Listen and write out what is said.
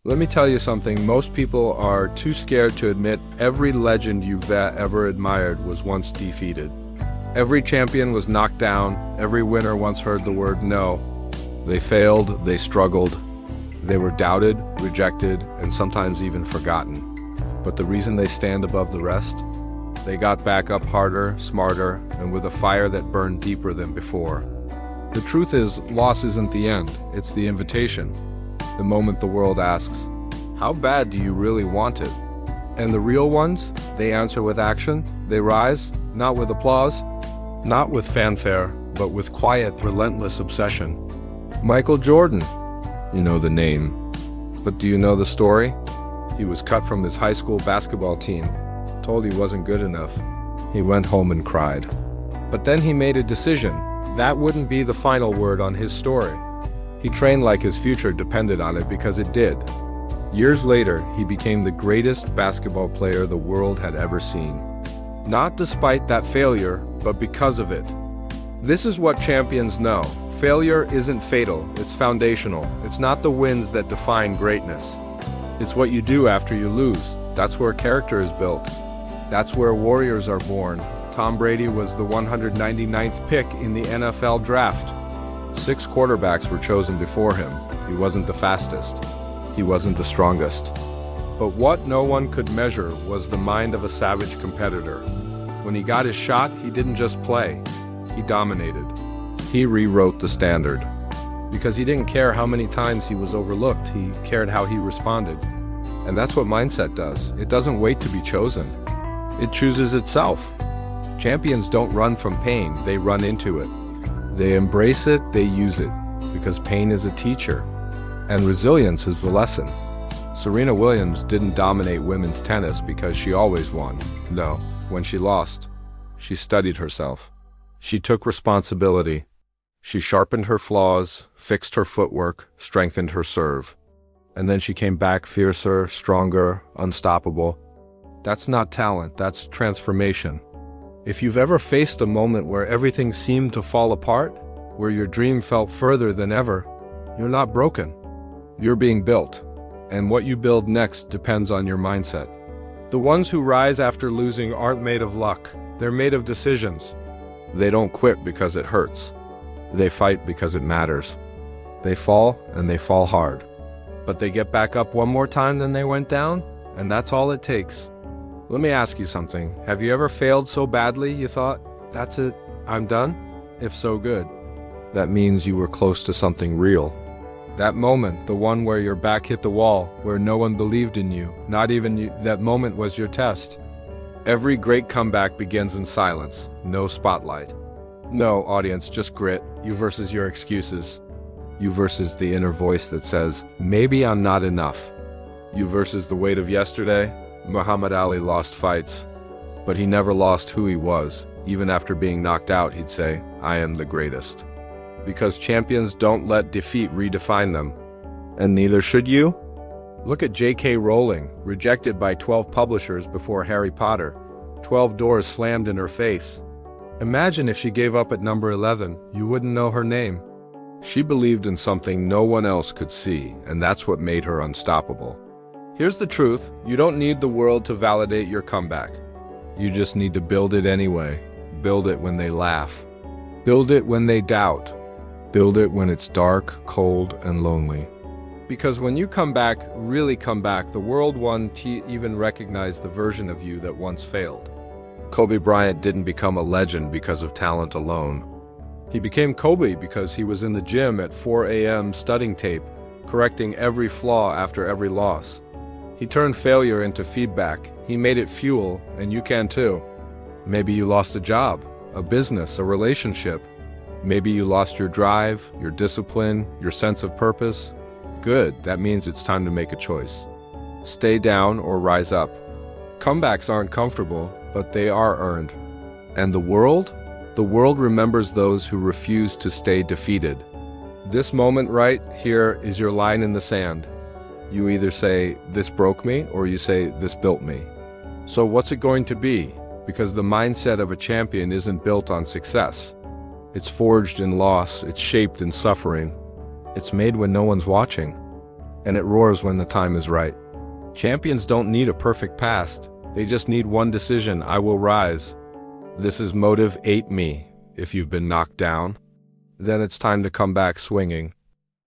Let me tell you something, most people are too scared to admit every legend you've ever admired was once defeated. Every champion was knocked down, every winner once heard the word no. They failed, they struggled, they were doubted, rejected, and sometimes even forgotten. But the reason they stand above the rest? They got back up harder, smarter, and with a fire that burned deeper than before. The truth is, loss isn't the end, it's the invitation. The moment the world asks, how bad do you really want it? And the real ones, they answer with action, they rise, not with applause, not with fanfare, but with quiet, relentless obsession. Michael Jordan, you know the name. But do you know the story? He was cut from his high school basketball team, told he wasn't good enough. He went home and cried. But then he made a decision. That wouldn't be the final word on his story. He trained like his future depended on it because it did. Years later, he became the greatest basketball player the world had ever seen. Not despite that failure, but because of it. This is what champions know. Failure isn't fatal, it's foundational. It's not the wins that define greatness. It's what you do after you lose. That's where character is built. That's where warriors are born. Tom Brady was the 199th pick in the NFL draft. 6 quarterbacks were chosen before him. He wasn't the fastest. He wasn't the strongest. But what no one could measure was the mind of a savage competitor. When he got his shot, he didn't just play. He dominated. He rewrote the standard. Because he didn't care how many times he was overlooked, he cared how he responded. And that's what mindset does. It doesn't wait to be chosen. It chooses itself. Champions don't run from pain, they run into it. They embrace it, they use it, because pain is a teacher, and resilience is the lesson. Serena Williams didn't dominate women's tennis because she always won. No, when she lost, she studied herself. She took responsibility. She sharpened her flaws, fixed her footwork, strengthened her serve. And then she came back fiercer, stronger, unstoppable. That's not talent, that's transformation. If you've ever faced a moment where everything seemed to fall apart, where your dream felt further than ever, you're not broken. You're being built, and what you build next depends on your mindset. The ones who rise after losing aren't made of luck, they're made of decisions. They don't quit because it hurts. They fight because it matters. They fall, and they fall hard. But they get back up one more time than they went down, and that's all it takes. Let me ask you something. Have you ever failed so badly you thought, that's it, I'm done? If so, good. That means you were close to something real. That moment, the one where your back hit the wall, where no one believed in you, not even you, that moment was your test. Every great comeback begins in silence, no spotlight. No audience, just grit, you versus your excuses. You versus the inner voice that says, maybe I'm not enough. You versus the weight of yesterday. Muhammad Ali lost fights, but he never lost who he was. Even after being knocked out, he'd say, I am the greatest. Because champions don't let defeat redefine them. And neither should you. Look at J.K. Rowling, rejected by 12 publishers before Harry Potter. 12 doors slammed in her face. Imagine if she gave up at number 11, you wouldn't know her name. She believed in something no one else could see, and that's what made her unstoppable. Here's the truth, you don't need the world to validate your comeback. You just need to build it anyway. Build it when they laugh. Build it when they doubt. Build it when it's dark, cold, and lonely. Because when you come back, really come back, the world won't even recognize the version of you that once failed. Kobe Bryant didn't become a legend because of talent alone. He became Kobe because he was in the gym at 4 a.m. studying tape, correcting every flaw after every loss. He turned failure into feedback. He made it fuel, and you can too. Maybe you lost a job, a business, a relationship. Maybe you lost your drive, your discipline, your sense of purpose. Good, that means it's time to make a choice. Stay down or rise up. Comebacks aren't comfortable, but they are earned. And the world? The world remembers those who refuse to stay defeated. This moment right here is your line in the sand. You either say, this broke me, or you say, this built me. So what's it going to be? Because the mindset of a champion isn't built on success. It's forged in loss, it's shaped in suffering. It's made when no one's watching. and it roars when the time is right. Champions don't need a perfect past. They just need one decision: I will rise. This is Motive 8 Me. If you've been knocked down, then it's time to come back swinging.